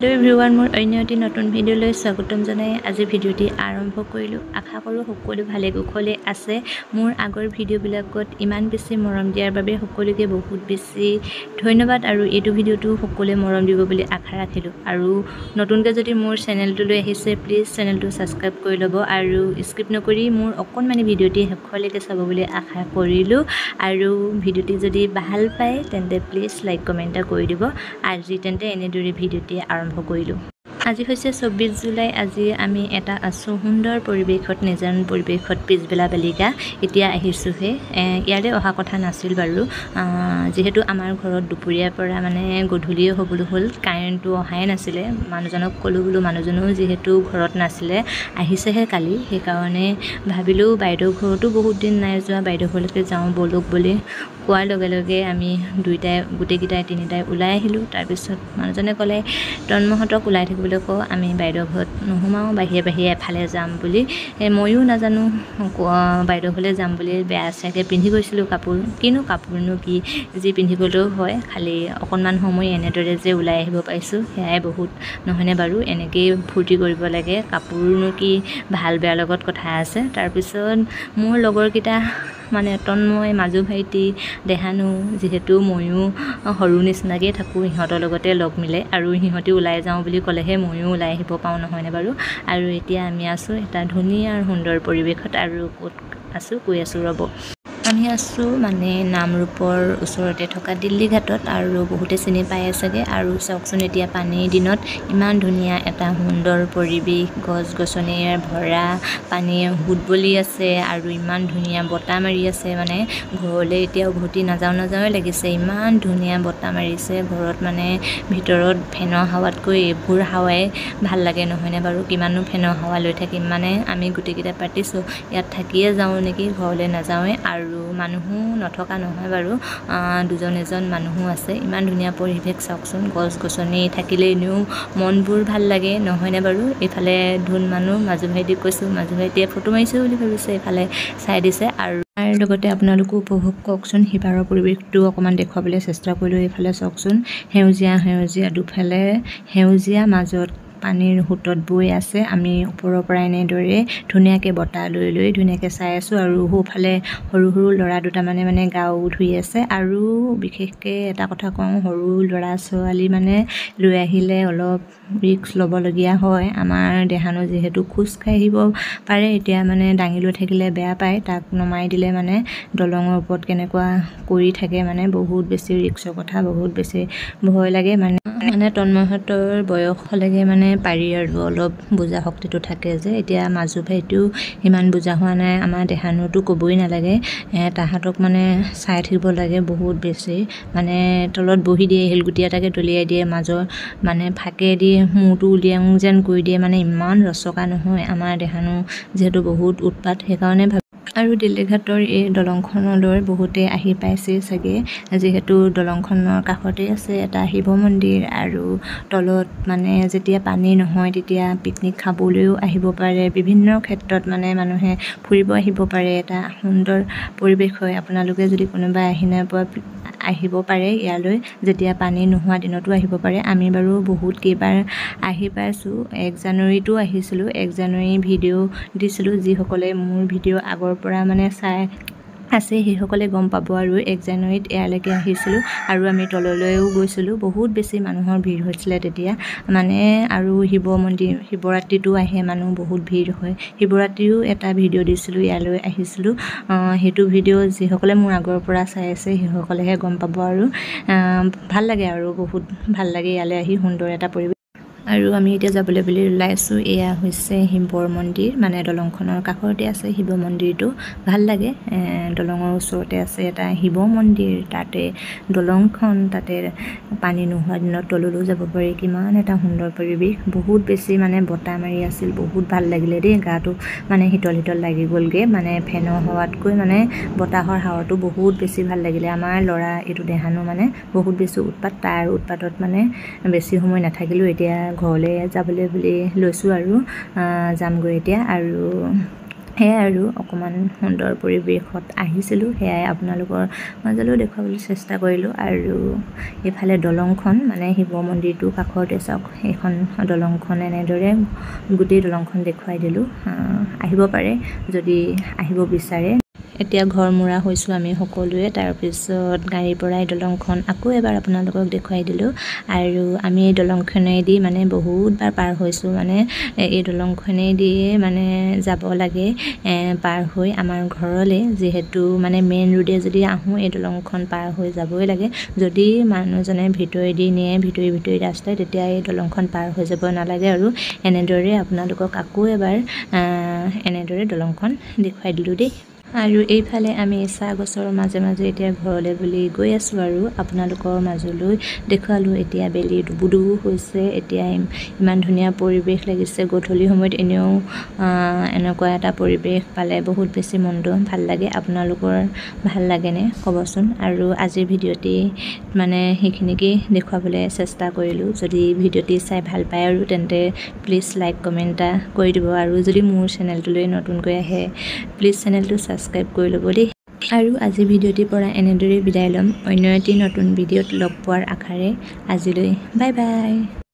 Hello everyone, মোৰ অন্য এটি নতুন ভিডিঅ'লৈ স্বাগতম জনাই আজি ভিডিঅ'টি আৰম্ভ কৰিলোঁ। আশা কৰোঁ সকলো ভালে কুশলে আছে। মোৰ আগৰ ভিডিঅ'বিলাকত ইমান বেছি মৰম দিয়াৰ বাবে সকলোকে বহুত বেছি ধন্যবাদ আৰু এইটো ভিডিঅ'টো সকলোৱে মৰম দিব বুলি আশা ৰাখিলোঁ। আৰু নতুনকৈ যদি মোৰ চেনেলটোলৈ আহিছে প্লিজ চেনেলটো ছাবস্ক্ৰাইব কৰি ল'ব আৰু স্কিপ নকৰি মোৰ অকণমানি ভিডিঅ'টি শেষলৈকে চাব বুলি আশা কৰিলোঁ। আৰু ভিডিঅ'টি যদি ভাল পায় তেন্তে প্লিজ লাইক কমেণ্ট এটা কৰি দিব। আজি তেন্তে এনেদৰে ভিডিঅ'টি আৰম্ভ কৰিলোঁ। আজি হৈছে 24 জুলাই। আজি আমি এটা আছোঁ সুন্দৰ পৰিৱেশত, নিজান পৰিৱেশত, পিছবেলা বেলিকা এতিয়া আহিছোঁহে। ইয়ালৈ অহা কথা নাছিল বাৰু, যিহেতু আমাৰ ঘৰত দুপৰীয়াৰ পৰা মানে গধূলিয়ে হ'বলৈ হ'ল, কাৰেণ্টটো অহাই নাছিলে। মানুহজনক ক'লোঁ বোলো মানুহজনো যিহেতু ঘৰত নাছিলে, আহিছেহে কালি, সেইকাৰণে ভাবিলোঁ বাইদেউ ঘৰতো বহুত দিন নাই যোৱা, বাইদেউ ঘৰলৈকে যাওঁ ব'লক বুলি কোৱাৰ লগে লগে আমি গোটেইকেইটাই তিনিটাই ওলাই আহিলোঁ। তাৰপিছত মানুহজনে ক'লে তন্মহঁতক ওলাই থাকিবলৈ কওঁ, আমি বাইদেউ ঘৰত নোসোমাওঁ, বাহিৰে বাহিৰে এফালে যাম বুলি। ময়ো নাজানো বাইদেউ ঘৰলৈ যাম বুলি বেয়া চাগে পিন্ধি গৈছিলোঁ কাপোৰ। কিনো কাপোৰনো কি, যি পিন্ধি গ'লেও হয়, খালি অকণমান সময় এনেদৰে যে ওলাই আহিব পাৰিছোঁ সেয়াই বহুত, নহয়নে বাৰু? এনেকৈয়ে ফূৰ্তি কৰিব লাগে, কাপোৰনো কি ভাল বেয়াৰ লগত কথা আছে। তাৰপিছত মোৰ লগৰকেইটা মানে তন্ময়, মাজু ভাইটি, দেহানু, যিহেতু ময়ো সৰু নিচিনাকৈ থাকোঁ, সিহঁতৰ লগতে লগ মিলে আৰু সিহঁতি ওলাই যাওঁ বুলি ক'লেহে ময়ো ওলাই আহিব পাৰোঁ, নহয়নে বাৰু? আৰু এতিয়া আমি আছোঁ এটা ধুনীয়া আৰু সুন্দৰ পৰিৱেশত। আৰু ক'ত আছোঁ কৈ আছোঁ ৰ'ব। আমি আছোঁ মানে নামৰূপৰ ওচৰতে থকা দিল্লী ঘাটত, আৰু বহুতে চিনি পায় চাগে। আৰু চাওকচোন এতিয়া পানীৰ দিনত ইমান ধুনীয়া এটা সুন্দৰ পৰিৱেশ, গছ গছনিৰে ভৰা, পানীয়ে সোঁত বলি আছে আৰু ইমান ধুনীয়া বতাহ মাৰি আছে। মানে ঘৰলৈ এতিয়া উভতি নাযাওঁৱে লাগিছে, ইমান ধুনীয়া বতাহ মাৰিছে। ঘৰত মানে ভিতৰত ফেনৰ হাৱাতকৈ এইবোৰ হাৱাই ভাল লাগে, নহয়নে বাৰু? কিমাননো ফেনৰ হাৱা লৈ থাকিম, মানে আমি গোটেইকেইটা পাতিছোঁ ইয়াত থাকিয়ে যাওঁ নেকি, ঘৰলৈ নাযাওঁৱে। আৰু মানুহো নথকা নহয় বাৰু, দুজন এজন মানুহো আছে। ইমান ধুনীয়া পৰিৱেশ চাওকচোন, গছ গছনি থাকিলে এনেও মনবোৰ ভাল লাগে, নহয়নে বাৰু? এইফালে ধুন মানুহ, মাজু ভাইটিক কৈছোঁ, মাজু ভাইটিয়ে ফটো মাৰিছোঁ বুলি ভাবিছে, এইফালে চাই দিছে। আৰু তাৰ লগতে আপোনালোকো উপভোগ কৰকচোন, সিপাৰৰ পৰিৱেশটো অকণমান দেখুৱাবলৈ চেষ্টা কৰিলোঁ। এইফালে চাওকচোন, সেউজীয়া দুফালে সেউজীয়া, মাজত পানীৰ সোঁতত বৈ আছে। আমি ওপৰৰ পৰা এনেদৰে ধুনীয়াকৈ বতাহ লৈ ধুনীয়াকৈ চাই আছোঁ। আৰু সোঁফালে সৰু সৰু ল'ৰা দুটামানে মানে গাও ধুই আছে। আৰু বিশেষকৈ এটা কথা কওঁ, সৰু ল'ৰা ছোৱালী মানে লৈ আহিলে অলপ ৰিস্ক ল'বলগীয়া হয়। আমাৰ দেহানো যিহেতু খোজকাঢ়ি আহিব পাৰে, এতিয়া মানে দাঙি লৈ থাকিলে বেয়া পায়, তাক নমাই দিলে মানে দলঙৰ ওপৰত কেনেকুৱা কৰি থাকে, মানে বহুত বেছি ৰিস্কৰ কথা, বহুত বেছি ভয় লাগে। মানে তন্ময়হঁতৰ বয়স হ'লেগে মানে পাৰি, আৰু অলপ বুজা শক্তিটো থাকে যে। এতিয়া মাজু ভাইটিও ইমান বুজা হোৱা নাই, আমাৰ দেহানোতো ক'বই নালাগে, তাহাঁতক মানে চাই থাকিব লাগে বহুত বেছি। মানে তলত বহি দিয়ে, শিলগুটি এটাকে দলিয়াই দিয়ে, মাজৰ মানে ফাকে দি মূৰটো উলিয়াওঁ যেন কৰি দিয়ে, মানে ইমান ৰচকা নহয়। আমাৰ দেহানো যিহেতু বহুত উৎপাত, সেইকাৰণে আৰু দিল্লী ঘাটৰ এই দলংখনলৈ বহুতে আহি পাইছে চাগে, যিহেতু দলংখনৰ কাষতে আছে এটা শিৱ মন্দিৰ। আৰু তলত মানে যেতিয়া পানী নহয় তেতিয়া পিকনিক খাবলৈও আহিব পাৰে, বিভিন্ন ক্ষেত্ৰত মানে মানুহে ফুৰিব আহিব পাৰে, এটা সুন্দৰ পৰিৱেশ হয়। আপোনালোকে যদি কোনোবাই আহি নাই পোৱা, আহিব পাৰে ইয়ালৈ, যেতিয়া পানী নোহোৱা দিনতো আহিব পাৰে। আমি বাৰু বহুত কেইবাৰ আহি পাইছোঁ, 1 জানুৱাৰীতো আহিছিলোঁ, 1 জানুৱাৰী ভিডিঅ' দিছিলোঁ। যিসকলে মোৰ ভিডিঅ' আগৰ পৰা মানে চাই আছে সেইসকলে গম পাব। আৰু 1 জানুৱাৰীত ইয়ালৈকে আহিছিলোঁ, আৰু আমি তললৈও গৈছিলোঁ, বহুত বেছি মানুহৰ ভিৰ হৈছিলে তেতিয়া মানে। আৰু শিৱ মন্দিৰ শিৱৰাত্ৰিতো আহে মানুহ, বহুত ভিৰ হয়। শিৱৰাত্ৰিও এটা ভিডিঅ' দিছিলোঁ, ইয়ালৈ আহিছিলোঁ, সেইটো ভিডিঅ' যিসকলে মোৰ আগৰ পৰা চাই আছে সেইসকলেহে গম পাব। আৰু ভাল লাগে, আৰু বহুত ভাল লাগে ইয়ালৈ আহি, সুন্দৰ এটা পৰিৱেশ। আৰু আমি এতিয়া যাবলৈ বুলি ওলাইছোঁ। এয়া হৈছে শিৱৰ মন্দিৰ, মানে দলংখনৰ কাষতে আছে শিৱ মন্দিৰটো, ভাল লাগে। দলঙৰ ওচৰতে আছে এটা শিৱ মন্দিৰ, তাতে দলংখন, তাতে পানী নোহোৱা দিনত তললৈও যাব পাৰি, কিমান এটা সুন্দৰ পৰিৱেশ। বহুত বেছি মানে বতাহ মাৰি আছিল, বহুত ভাল লাগিলে দেই, গাটো মানে শীতল লাগি গ'লগৈ, মানে ফেনৰ হাৱাতকৈ মানে বতাহৰ হাৱাটো বহুত বেছি ভাল লাগিলে। আমাৰ ল'ৰা এইটো দেহানো মানে বহুত বেছি উৎপাত, তাৰ উৎপাতত মানে বেছি সময় নাথাকিলোঁ, এতিয়া ঘৰলৈ যাবলৈ বুলি লৈছোঁ, আৰু যামগৈ এতিয়া। আৰু সেয়াই আৰু অকণমান সুন্দৰ পৰিৱেশত আহিছিলোঁ, সেয়াই আপোনালোকৰ মাজলৈও দেখুৱাবলৈ চেষ্টা কৰিলোঁ। আৰু এইফালে দলংখন মানে শিৱ মন্দিৰটোৰ কাষতে চাওক, সেইখন দলংখন এনেদৰে গোটেই দলংখন দেখুৱাই দিলোঁ। আহিব পাৰে যদি আহিব বিচাৰে। এতিয়া ঘৰ মুৰা হৈছোঁ আমি সকলোৱে। তাৰপিছত গাড়ীৰ পৰাই দলংখন আকৌ এবাৰ আপোনালোকক দেখুৱাই দিলোঁ। আৰু আমি এই দলংখনেদি মানে বহুতবাৰ পাৰ হৈছোঁ, মানে এই দলংখনেদিয়ে মানে যাব লাগে পাৰ হৈ আমাৰ ঘৰলৈ, যিহেতু মানে মেইন ৰোডে যদি আহোঁ এই দলংখন পাৰ হৈ যাবই লাগে। যদি মানুহজনে ভিতৰেদি নিয়ে ভিতৰি ৰাস্তাই, তেতিয়া এই দলংখন পাৰ হৈ যাব নালাগে। আৰু এনেদৰে আপোনালোকক আকৌ এবাৰ এনেদৰে দলংখন দেখুৱাই দিলোঁ দেই। আৰু এইফালে আমি চাহ গছৰ মাজে মাজে এতিয়া ঘৰলৈ বুলি গৈ আছোঁ আৰু আপোনালোকৰ মাজলৈ দেখুৱালোঁ। এতিয়া বেলি ডুবু হৈছে, এতিয়া ইমান ধুনীয়া পৰিৱেশ লাগিছে। গধূলি সময়ত এনেও এনেকুৱা এটা পৰিৱেশ পালে বহুত বেছি মনটো ভাল লাগে। আপোনালোকৰ ভাল লাগেনে ক'বচোন। আৰু আজিৰ ভিডিঅ'টি মানে সেইখিনিকেই দেখুৱাবলৈ চেষ্টা কৰিলোঁ। যদি ভিডিঅ'টি চাই ভাল পায় আৰু তেন্তে প্লিজ লাইক কমেণ্ট এটা কৰি দিব। আৰু যদি মোৰ চেনেলটোলৈ নতুনকৈ আহে প্লিজ চেনেলটো ছাবস্ক্ৰাইব কৰি ল'ব দেই। আৰু আজি ভিডিঅ'টিৰ পৰা এনেদৰেই বিদায় ল'ম। অন্য এটি নতুন ভিডিঅ'ত লগ পোৱাৰ আশাৰে আজিলৈ বাই বাই।